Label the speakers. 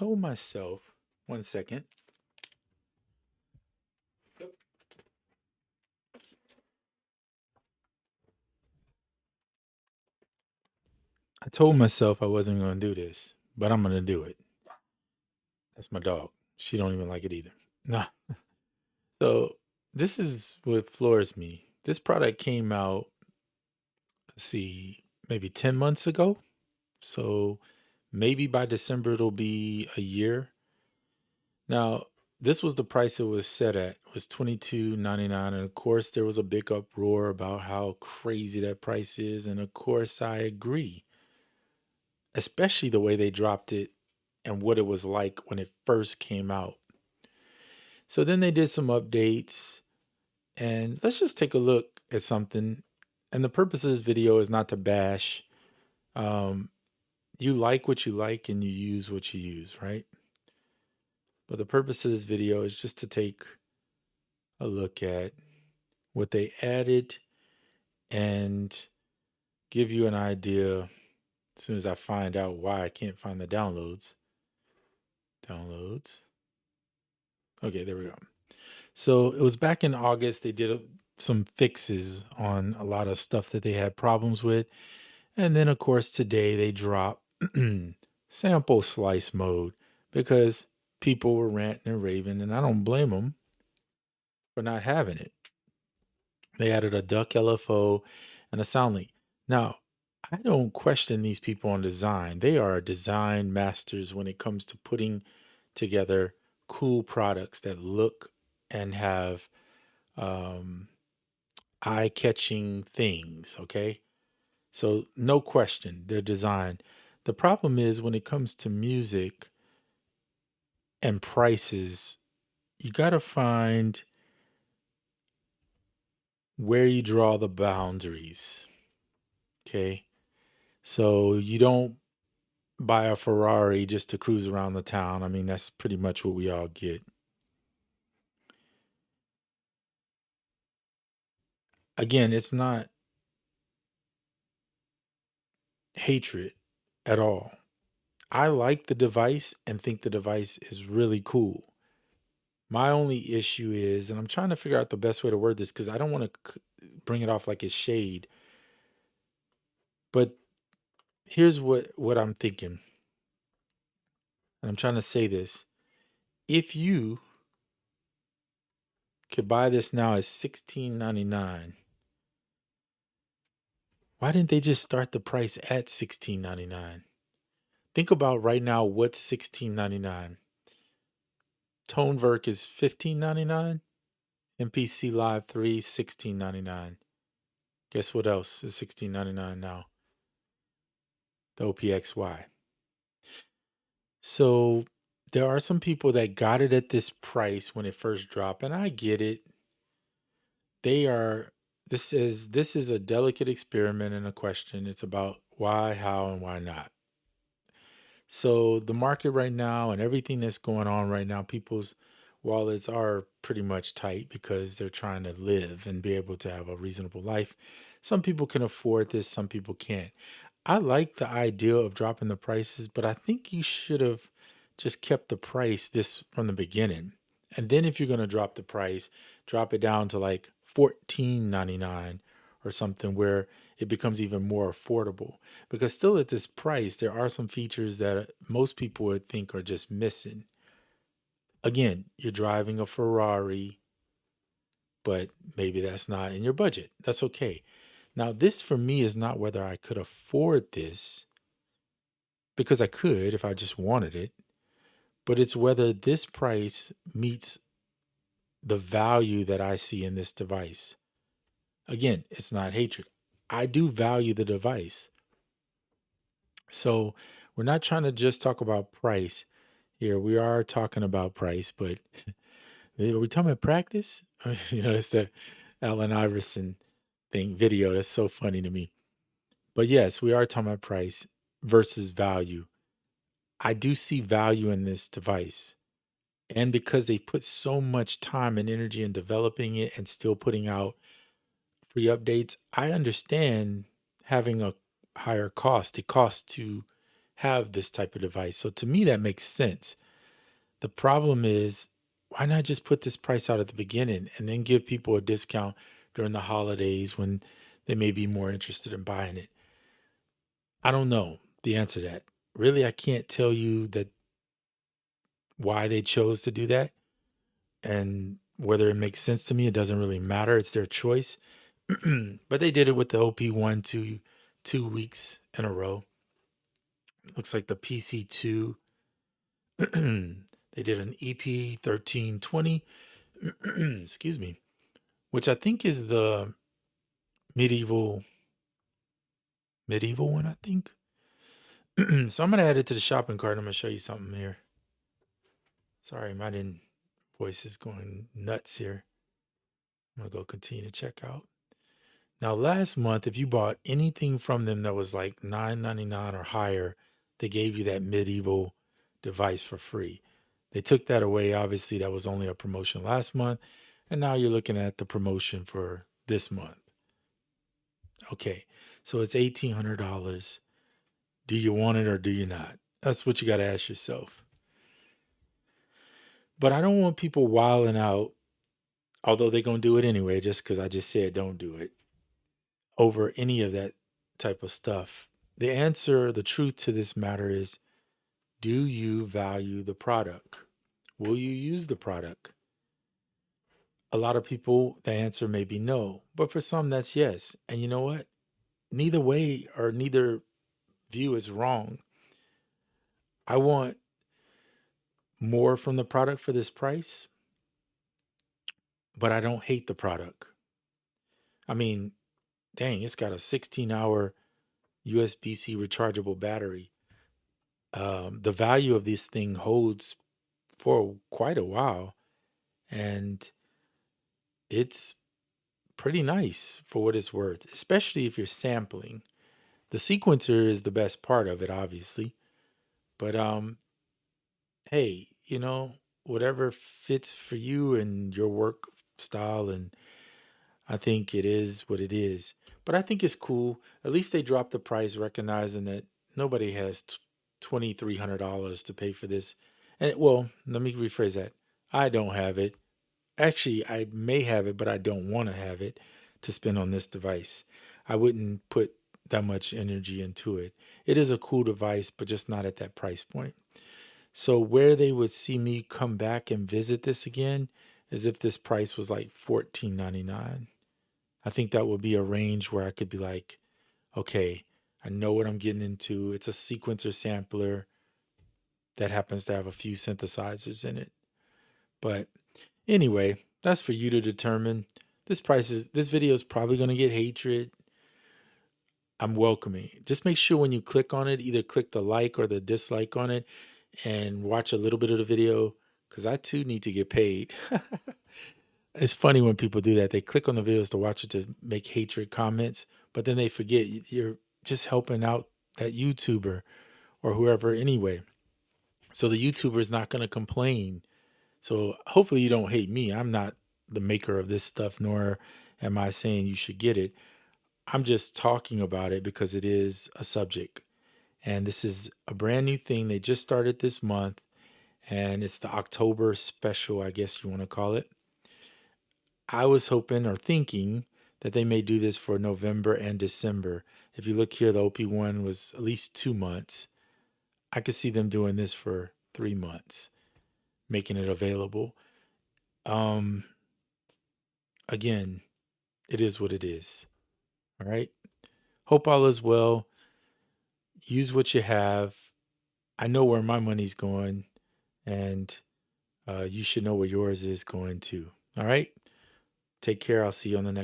Speaker 1: Told myself, 1 second. I told myself I wasn't going to do this, but I'm going to do it. That's my dog. She don't even like it either. Nah. So this is what floors me. This product came out, let's see, maybe 10 months ago. So maybe by December it'll be a year. Now, this was the price it was set at. It was 22.99, and of course there was a big uproar about how crazy that price is, and of course I agree, especially the way they dropped it and what it was like when it first came out. So then they did some updates, and let's just take a look at something. And the purpose of this video is not to bash. Um, you like what you like and you use what you use, right? But the purpose of this video is just to take a look at what they added and give you an idea as soon as I find out why I can't find the downloads. Downloads. Okay, there we go. So it was back in August. They did some fixes on a lot of stuff that they had problems with. And then, of course, today they dropped sample slice mode because people were ranting and raving, and I don't blame them for not having it. They added a duck LFO and a sound link. Now, I don't question these people on design. They are design masters when it comes to putting together cool products that look and have um, eye-catching things, okay? So no question, their design. The problem is when it comes to music and prices, you got to find where you draw the boundaries, okay? So you don't buy a Ferrari just to cruise around the town. I mean, that's pretty much what we all get. Again, it's not hatred at all. I like the device and think the device is really cool. My only issue is, and I'm trying to figure out the best way to word this because I don't want to bring it off like it's shade, but here's what I'm thinking, and I'm trying to say this. If you could buy this now at $16.99, why didn't they just start the price at $16.99? Think about right now what's $16.99. Toneverk is $15.99. MPC Live 3 $16.99. Guess what else is $16.99 now? The OPXY. So there are some people that got it at this price when it first dropped, and I get it. They are this is a delicate experiment and a question. It's about why, how, and why not. So the market right now and everything that's going on right now, people's wallets are pretty much tight because they're trying to live and be able to have a reasonable life. Some people can afford this, some people can't. I like the idea of dropping the prices, but I think you should have just kept the price this from the beginning. And then if you're going to drop the price, drop it down to like 14.99 or something where it becomes even more affordable. Because still at this price, there are some features that most people would think are just missing. Again, you're driving a Ferrari, but maybe that's not in your budget. That's okay. Now, this for me is not whether I could afford this, because I could if I just wanted it, but it's whether this price meets the value that I see in this device. Again, it's not hatred. I do value the device. So we're not trying to just talk about price here. We are talking about price, but are we talking about practice? It's the Allen Iverson thing video. That's so funny to me. But yes, we are talking about price versus value. I do see value in this device. And because they put so much time and energy in developing it and still putting out free updates, I understand having a higher cost. It costs to have this type of device. So to me, that makes sense. The problem is, why not just put this price out at the beginning and then give people a discount during the holidays when they may be more interested in buying it? I don't know the answer to that. Really, I can't tell you that why they chose to do that, and whether it makes sense to me. It doesn't really matter. It's their choice. But they did it with the OP1 2 weeks in a row. Looks like the PC2. They did an EP1320. Excuse me, which I think is the medieval one, I think. So I'm gonna add it to the shopping cart. I'm gonna show you something here. Sorry, my voice is going nuts here. I'm gonna go continue to check out. Now, last month, if you bought anything from them that was like $9.99 or higher, they gave you that medieval device for free. They took that away. Obviously, that was only a promotion last month, and now you're looking at the promotion for this month. Okay, so it's $1,800. Do you want it or do you not? That's what you got to ask yourself. But I don't want people wilding out, although they're going to do it anyway, just because I just said don't do it, over any of that type of stuff. The answer, the truth to this matter is, do you value the product? Will you use the product? A lot of people, the answer may be no, but for some, that's yes. And you know what? Neither way or neither view is wrong. I want more from the product for this price, but I don't hate the product. I mean, dang, it's got a 16-hour USB-C rechargeable battery. The value of this thing holds for quite a while, and it's pretty nice for what it's worth, especially if you're sampling. The sequencer is the best part of it, obviously, but hey, whatever fits for you and your work style, and I think it is what it is. But I think it's cool. At least they dropped the price, recognizing that nobody has $2,300 to pay for this. And well, let me rephrase that. I don't have it. Actually, I may have it, but I don't want to have it to spend on this device. I wouldn't put that much energy into it. It is a cool device, but just not at that price point. So where they would see me come back and visit this again is if this price was like $14.99. I think that would be a range where I could be like, okay, I know what I'm getting into. It's a sequencer sampler that happens to have a few synthesizers in it. But anyway, that's for you to determine. This video is probably going to get hatred. I'm welcoming. Just make sure when you click on it, either click the like or the dislike on it and watch a little bit of the video, because I too need to get paid. It's funny when people do that. They click on the videos to watch it to make hatred comments, but then they forget you're just helping out that YouTuber or whoever anyway. So the YouTuber is not going to complain. So hopefully you don't hate me. I'm not the maker of this stuff, nor am I saying you should get it. I'm just talking about it because it is a subject. And this is a brand new thing. They just started this month, and it's the October special, I guess you want to call it. I was hoping or thinking that they may do this for November and December. If you look here, the OP1 was at least 2 months. I could see them doing this for 3 months, making it available. Again, it is what it is. All right. Hope all is well. Use what you have. I know where my money's going, and you should know where yours is going too. All right. Take care. I'll see you on the next.